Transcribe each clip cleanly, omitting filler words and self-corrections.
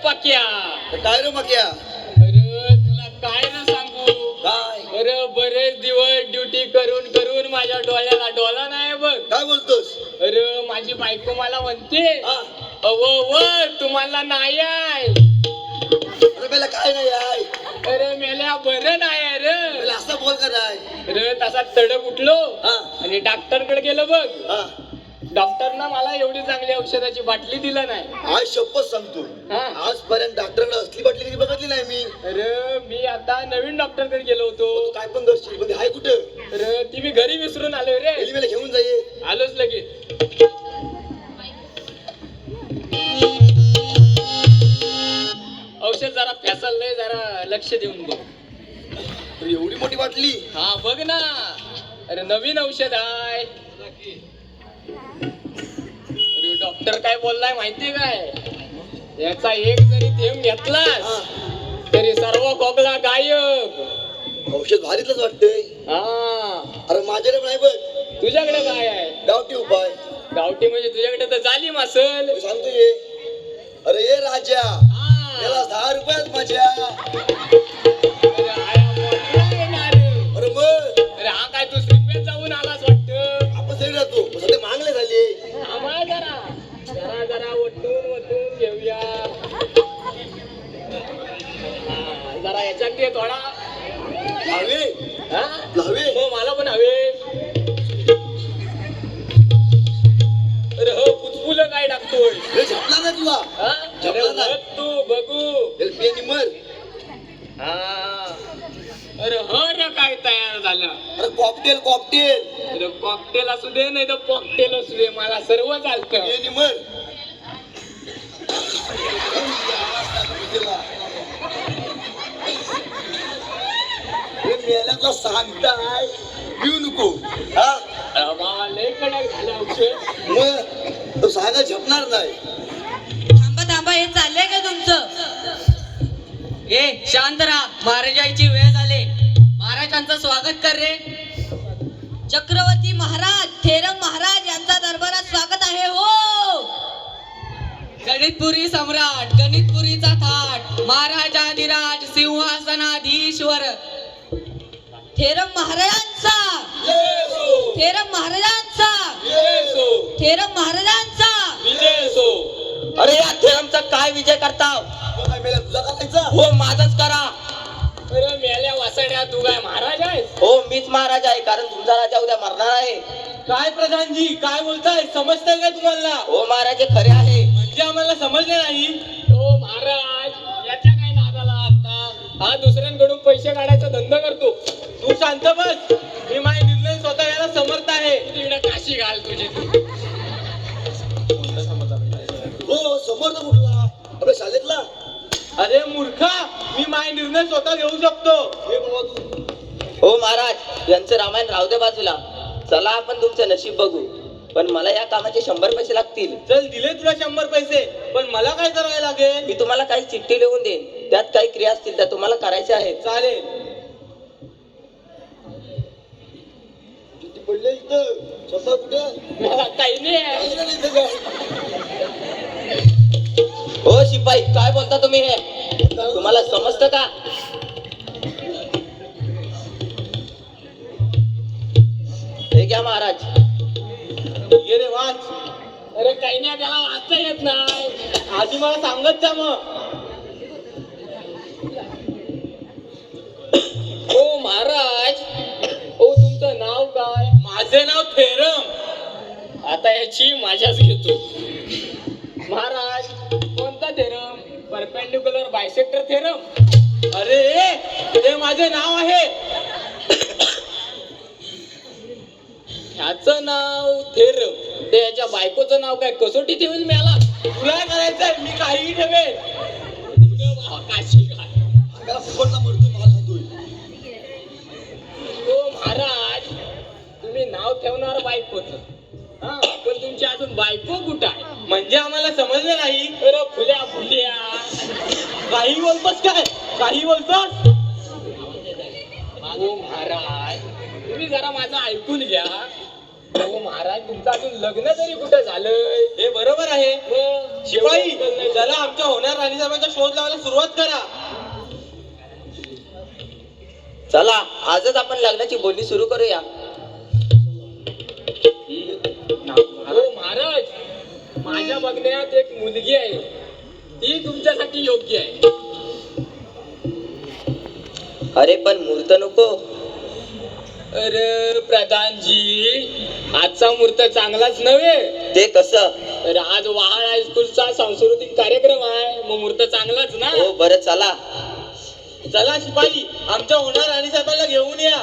पक्या. काय रे मक्या? अरे तुला काय ना सांगू. काय? अरे बरेच दिवस ड्युटी करून करून माझ्या डोळ्याला डोळा नाही बघ. काय बोलतोस? अरे माझी बायको मला म्हणते हा? अव तुम्हाला नाही आहे. अरे मेला काय नाही आहे? अरे मेल्या बरं नाही आहे रे. मेला असं बोल का नाही? अरे तसा तडक उठलो हा? आणि डॉक्टरकडे गेलो बघ. हा? डॉक्टरना मला एवढी चांगली औषधाची बाटली दिलं नाही. आज शपथ सांगतो, हा? आजपर्यंत डॉक्टरकडे असली बाटली कधी बघितली नाही मी. अरे मी आता नवीन डॉक्टरकडे गेलो होतो. तू काय पण करशील, पण हाय कुठं? अरे ती मी घरी विसरून आलो रे. पहिली मेला घेऊन जाये. आलोच लगेच. औषध जरा फॅसललंय, जरा लक्ष देऊन बघ. अरे एवढी मोठी बाटली? हा बघ ना. अरे नवीन औषध आहे. अरे डॉक्टर काय बोललाय माहितीये काय? याचा एक जरी थेंब घेतलास हा? तरी सर्व खोकला गायब. औषध भारीतलंच वाटतंय. हा अरे माझ्याकडे नाही बघ. तुझ्याकडे काय आहे? गावठी उपाय. गावठी म्हणजे तुझ्याकडे तर जालीम असल. मी सांगतो ये. अरे ये राजा, हा. याला 10 रुपयात माझ्या. अरे आया मोठा आहे ना रे. अरे मग अरे हा काय तू श्रीपेत जाऊन आलास वाटतं. आपण सगळे राहतो, पण सध्या मागले झाले. आम्हाला जरा जरा वटून घेऊया. हा, जरा याच्यात दे थोडा. हवे? हा? हवे? हो मला पण हवे. अरे हो पुचपुलं काय टाकतोय? हे झपला ना तुला? हा? अरे जमलं ना? बघ तू बघू. एलपी निमर. हा. अरे हो रे काय तयार झालं. अरे कॉकटेल कॉकटेल. अरे कॉकटेल असू दे नाही तर कॉकटेल असू दे, मला सर्व चालतं. ये निमर. मेल्याचा सांगताय पिऊ नको. हा? अरे लय कडक झालं औषध. मग तो सांगा झपणार नाही. थांबा थांबा, हे चाललंय का तुमचं? ए शांत राहा, महाराजांची वेळ झाली. महाराजांचं स्वागत कर रे. चक्रवर्ती महाराज, थेरम महाराज यांचा दरबारात स्वागत आहे. हो गणितपुरी सम्राट, गणितपुरीचा थाट, महाराजाधिराज, सिंहासनाधीश्वर थेरम महाराजांचा, थेरम महाराजांचा, थेरम महाराजांचा. अरे या थेरमचा काय विजय करताव? मग काय मेल्या तुझा करायचा? हो माझाच करा. अरे मेल्या वासड्या, तू काय महाराज आहेस? हो मीच महाराज आहे, कारण तुमचा राजा उद्या मरणार आहे. काय प्रधानजी काय बोलताय? समजतंय का तुम्हाला? हो महाराज हे खरे आहे. म्हणजे आम्हाला समजले नाही. हो महाराज, याच्या काय नादाला आता? हा दुसऱ्यांकडून पैसे काढायचा धंदा करतो. तू शांत बस. मी माझे निर्णय स्वतः घ्यायला समर्थ आहे. तिकडे काशी घाल तुझी तू. हो समोर तर कुठला? आपल्या शाळेतला. अरे मूर्खा, मी माझे निर्णय स्वतः घेऊ शकतो. हे बाबा तू. हो महाराज, यांचं रामायण राहू दे बाजूला. चला आपण तुमचं नशीब बघू. पण मला या कामाचे 100 पैसे लागतील. चल दिले तुला 100 पैसे, पण मला काय करायला लागेल? मी तुम्हाला काही चिठ्ठी लिहून देईन, त्यात काही क्रिया असतील त्या तुम्हाला करायच्या आहेत. चालेल. किती पडले इथं? स्वतः कुठं? मला काही नाही आहे. काही नाही इथं काय? हो शिपाई, काय बोलता तुम्ही? हे तुम्हाला समजतं का? हे घ्या महाराज. ये रे वाच. अरे काही नाही, त्याला वाचता येत नाही. आधी मला सांगत जा मग. हो महाराज, हो तुमचं नाव काय? माझे नाव थेरम. आता याची माझ्याच घेतो. महाराज कोणता थेरम? Perpendicular bisector theorem. अरे हे माझे नाव आहे. ह्याचं नाव थेरम, ते याच्या बायकोचं नाव काय कसोटी ठेवेल मला? तुला करायचंय, मी काही ठेवेल. काशी काय? अंगाला फुकटला मरतोय, मला खातोय. हो महाराज, तुम्ही नाव ठेवणार बायकोचं, हा, पण तुमची अजून बायको कुठं आहे? म्हणजे आम्हाला समजलं नाही. अरे फुल्या फुल्या, काही बोलतोस काय? काही बोलतोस? हो महाराज, तुम्ही जरा माझं ऐकून घ्या. हो महाराज तुमचं अजून लग्न तरी कुठं झालंय हे बरोबर आहे मग शिपाई एवढं नाही. चला आमच्या होणार राणीसाहेबांचा शोध लावायला सुरुवात करा. चला आजच आपण लग्नाची बोलणी सुरू करूया. हो महाराज माझ्या बघण्यात एक मुलगी आहे ती तुमच्यासाठी योग्य आहे. अरे पण मुहूर्त नको. अरे प्रधानजी आजचा मुहूर्त चांगलाच नव्हे. ते कसं? तर आज वहाड हायस्कूलचा सांस्कृतिक कार्यक्रम आहे मग मुहूर्त चांगलाच ना. हो बरं चला. चला शिपाई आमच्या होणार राणीसाहेबांना घेऊन या.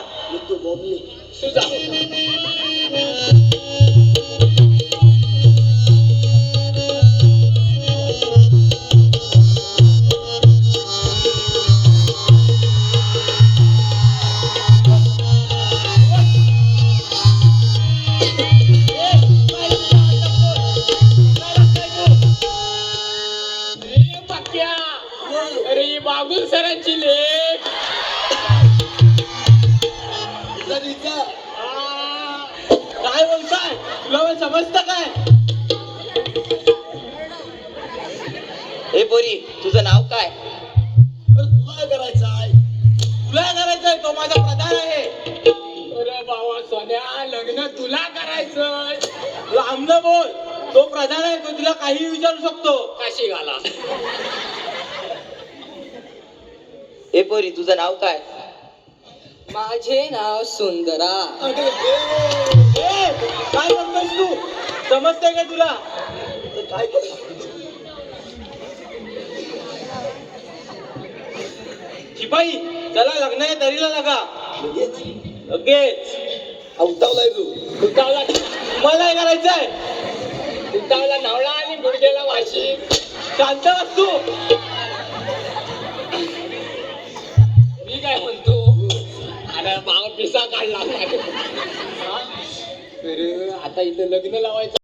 तू बॉम्बले तू जा. ए, पक्क्या. अरे ही बागुल सरांची लेक. रीता आ, काय बोलताय तुला पण समजतं काय? हे पोरी तुझं नाव काय? अरे तुला काय करायचं आहे? तुला करायचंय तो माझा प्रधान आहे. अरे बाबा सोन्या लग्न तुला करायचंय. लांबनं बोल तो प्रधान आहे तो तुला काही विचारू शकतो. काशी घाला. हे पोरी तुझं नाव काय? माझे नाव सुंदरा. अरे ए, काय म्हणतोस तू समजतंय का तुला? तर काय करायचं? शिपाई चला लग्नाच्या तरीला लागा लगेच लगेच. अवतावलाय तू. उतावला मला काय करायचंय? उतावला नावळा आणि गुडघेला वाशी. शांत बस तू. मी काय म्हणतो अरे बाबा पिसा काढला. अरे आता इथं लग्न लावायचं